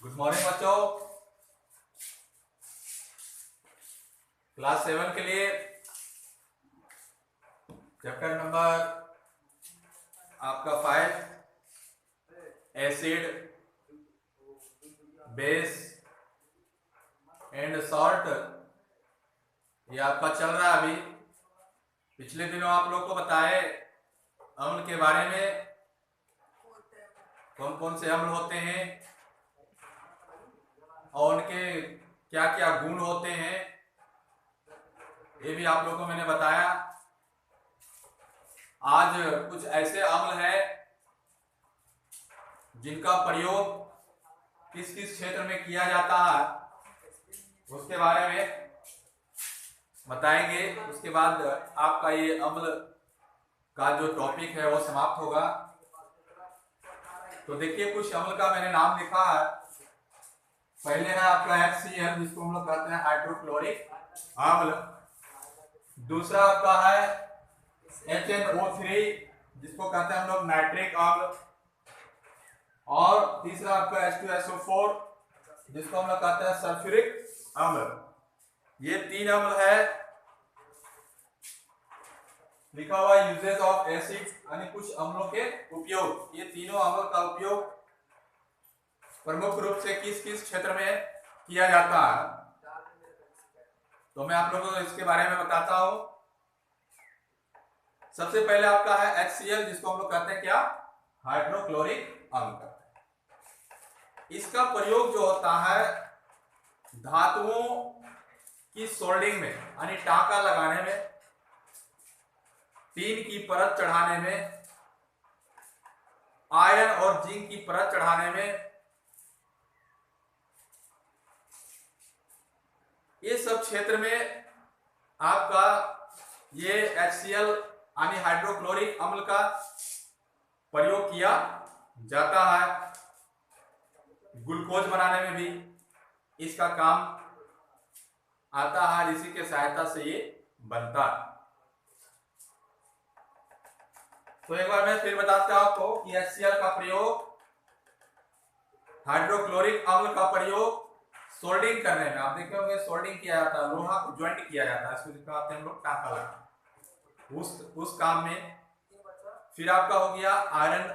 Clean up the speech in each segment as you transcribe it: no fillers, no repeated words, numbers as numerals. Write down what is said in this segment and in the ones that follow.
Good morning बच्चों। Class 7 के लिए चैप्टर नंबर आपका 5 एसिड बेस एंड सॉल्ट ये आपका चल रहा है। अभी पिछले दिनों आप लोग को बताए अम्ल के बारे में, कौन कौन से अम्ल होते हैं और उनके क्या क्या गुण होते हैं, ये भी आप लोगों को मैंने बताया। आज कुछ ऐसे अम्ल हैं जिनका प्रयोग किस किस क्षेत्र में किया जाता है उसके बारे में बताएंगे। उसके बाद आपका ये अम्ल का जो टॉपिक है वो समाप्त होगा। तो देखिए, कुछ अम्ल का मैंने नाम लिखा है। पहले है आपका HCl जिसको हम लोग कहते हैं हाइड्रोक्लोरिक अम्ल। दूसरा आपका है HNO3 जिसको कहते हैं हम लोग नाइट्रिक अम्ल। और तीसरा आपका H2SO4 जिसको हम लोग कहते हैं सल्फ्यूरिक अम्ल। ये तीन अम्ल है। लिखा हुआ यूजेस ऑफ एसिड यानी कुछ अम्लों के उपयोग। ये तीनों अम्ल का उपयोग प्रमुख रूप से किस किस क्षेत्र में किया जाता है, तो मैं आप लोगों को इसके बारे में बताता हूं। सबसे पहले आपका है HCl जिसको हम लोग कहते हैं क्या, हाइड्रोक्लोरिक अम्ल। इसका प्रयोग जो होता है धातुओं की सोल्डिंग में यानी टांका लगाने में, टीन की परत चढ़ाने में, आयरन और जिंक की परत चढ़ाने में, ये सब क्षेत्र में आपका ये HCl यानी हाइड्रोक्लोरिक अम्ल का प्रयोग किया जाता है। ग्लूकोज बनाने में भी इसका काम आता है, इसी के सहायता से ये बनता है। तो एक बार मैं फिर बताता हूं आपको कि HCl का प्रयोग, हाइड्रोक्लोरिक अम्ल का प्रयोग सोल्डिंग करने में, आप देखे होंगे सोल्डिंग किया जाता है, लोहा को ज्वाइंट किया जाता है, इसको कहते हैं हम लोग टांका लगाना, उस काम में। फिर आपका हो गया आयरन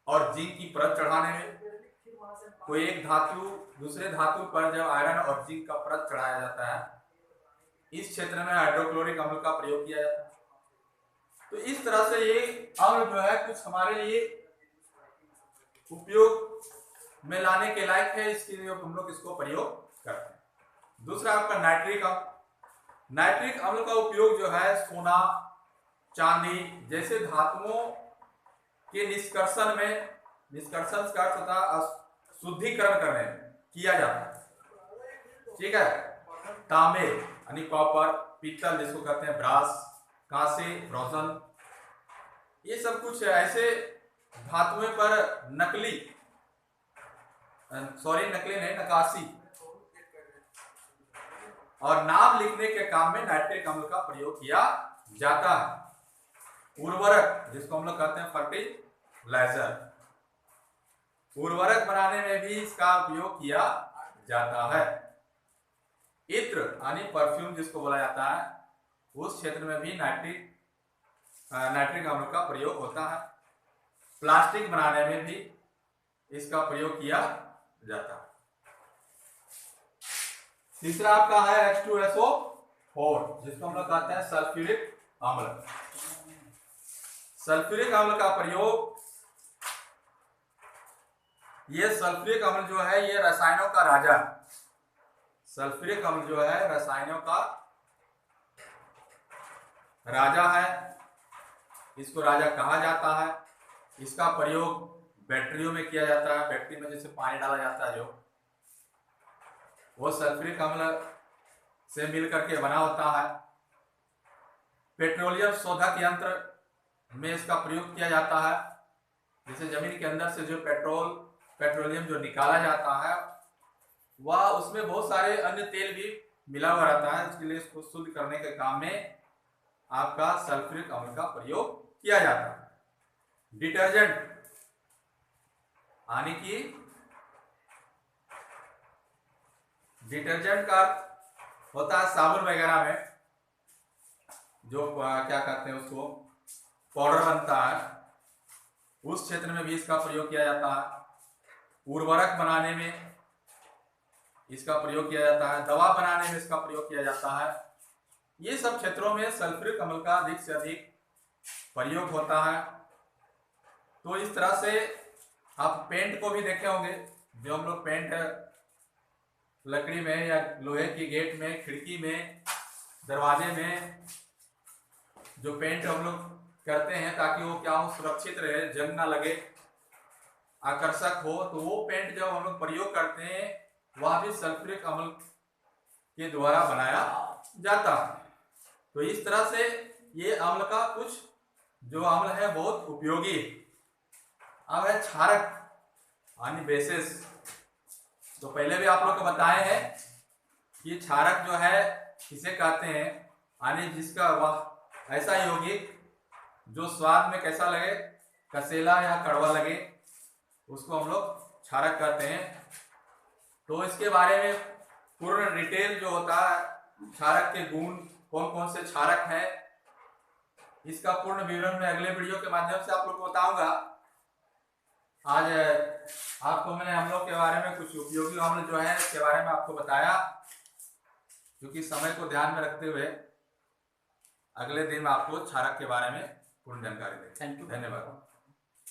और जिंक की परत चढ़ाने में। कोई एक धातु दूसरे धातु पर जब आयरन और जिंक का परत चढ़ाया जाता है, इस क्षेत्र में हाइड्रोक्लोरिक अम्ल का प्रयोग किया जाता है। तो इस तरह से ये अम्ल जो है कुछ हमारे लिए उपयोग में लाने के लायक है, इसके लिए हम लोग इसको प्रयोग करते हैं। दूसरा आपका नाइट्रिक अम्ल। नाइट्रिक अम्ल का उपयोग जो है सोना, चांदी जैसे धातुओं के निष्कर्षण में, निष्कर्षण का अर्थ होता है शुद्धिकरण करने में किया जाता है। ठीक है। तांबे यानी कॉपर, पीतल जिसको कहते हैं ब्रास, कांसे, ब्रोंजन, ये सब कुछ ऐसे धातुएं पर नकाशी और नाम लिखने के काम में नाइट्रिक अम्ल का प्रयोग किया जाता है। उर्वरक जिसको हम लोग कहते हैं फर्टिलाइजर, उर्वरक बनाने में भी इसका उपयोग किया जाता है। इत्र यानी परफ्यूम जिसको बोला जाता है, उस क्षेत्र में भी नाइट्रिक अम्ल का प्रयोग होता है। प्लास्टिक बनाने में भी इसका प्रयोग किया जाता है। तीसरा आपका है H2SO4 जिसको हम लोग कहते हैं सल्फ्यूरिक अम्ल। सल्फ्यूरिक अम्ल का प्रयोग, ये सल्फ्यूरिक अम्ल जो है ये रसायनों का राजा, सल्फ्यूरिक अम्ल जो है रसायनों का राजा है, इसको राजा कहा जाता है। इसका प्रयोग बैटरियों में किया जाता है। बैटरी में जैसे पानी डाला जाता है जो, वो सल्फ्यूरिक अम्ल से मिल करके बना होता है। पेट्रोलियम शोधक यंत्र में इसका प्रयोग किया जाता है। जैसे जमीन के अंदर से जो पेट्रोलियम जो निकाला जाता है, वह उसमें बहुत सारे अन्य तेल भी मिला हुआ रहता है, इसके लिए इसको शुद्ध करने के काम में आपका सल्फ्यूरिक अम्ल का प्रयोग किया जाता है। डिटर्जेंट यानी कि डिटर्जेंट का होता है साबुन वगैरह में जो क्या कहते हैं उसको पाउडर बनता है, उस क्षेत्र में भी इसका प्रयोग किया जाता है। उर्वरक बनाने में इसका प्रयोग किया जाता है, दवा बनाने में इसका प्रयोग किया जाता है। ये सब क्षेत्रों में सल्फ्यूरिक अम्ल का अधिक से अधिक प्रयोग होता है। तो इस तरह से आप पेंट को भी देखे होंगे, जो हम लोग पेंट लकड़ी में या लोहे की गेट में, खिड़की में, दरवाजे में जो पेंट हम लोग करते हैं ताकि वो क्या हो, सुरक्षित रहे, जंग ना लगे, आकर्षक हो, तो वो पेंट जब हम लोग प्रयोग करते हैं वह भी सल्फ्यूरिक अम्ल के द्वारा बनाया जाता है। तो इस तरह से ये अम्ल का कुछ जो अम्ल है बहुत उपयोगी है। अब है क्षारक यानी बेसिस। तो पहले भी आप लोग को बताए हैं कि क्षारक जो है किसे कहते हैं, यानी जिसका वह ऐसा यौगिक जो स्वाद में कैसा लगे, कसेला या कड़वा लगे, उसको हम लोग क्षारक कहते हैं। तो इसके बारे में पूर्ण डिटेल जो होता है, क्षारक के गुण, कौन कौन से क्षारक हैं, इसका पूर्ण विवरण में अगले वीडियो के माध्यम से आप लोग को बताऊंगा। आज आपको मैंने हम लोग के बारे में कुछ उपयोगी अम्ल जो है इसके बारे में आपको बताया, क्योंकि समय को ध्यान में रखते हुए अगले दिन मैं आपको क्षारक के बारे में पूर्ण जानकारी देंगे। थैंक यू, धन्यवाद।